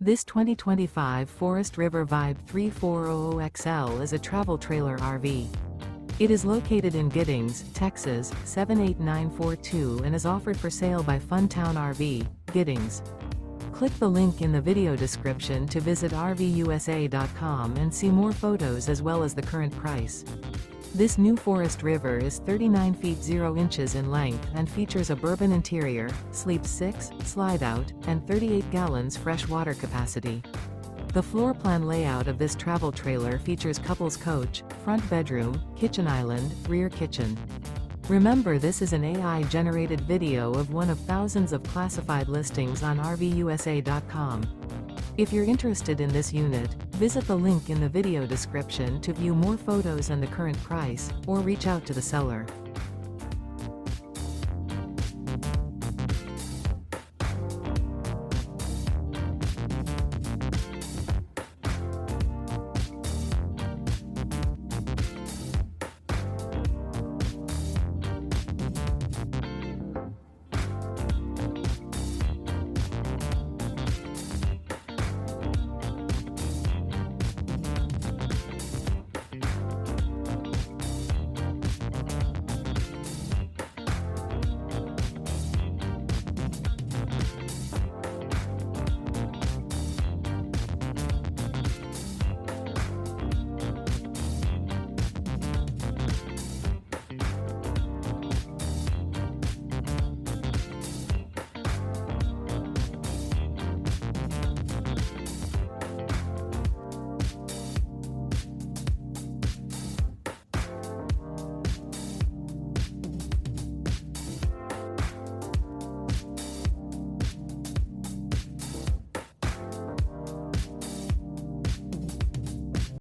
This 2025 Forest River Vibe 3400XL is a travel trailer RV. It is located in Giddings, Texas, 78942 and is offered for sale by Funtown RV, Giddings. Click the link in the video description to visit RVUSA.com and see more photos as well as the current price. This new Forest River is 39 feet 0 inches in length and features a bourbon interior, sleeps 6, slide-out, and 38 gallons fresh water capacity. The floor plan layout of this travel trailer features couples coach, front bedroom, kitchen island, rear kitchen. Remember, this is an AI-generated video of one of thousands of classified listings on RVUSA.com. If you're interested in this unit, visit the link in the video description to view more photos and the current price, or reach out to the seller.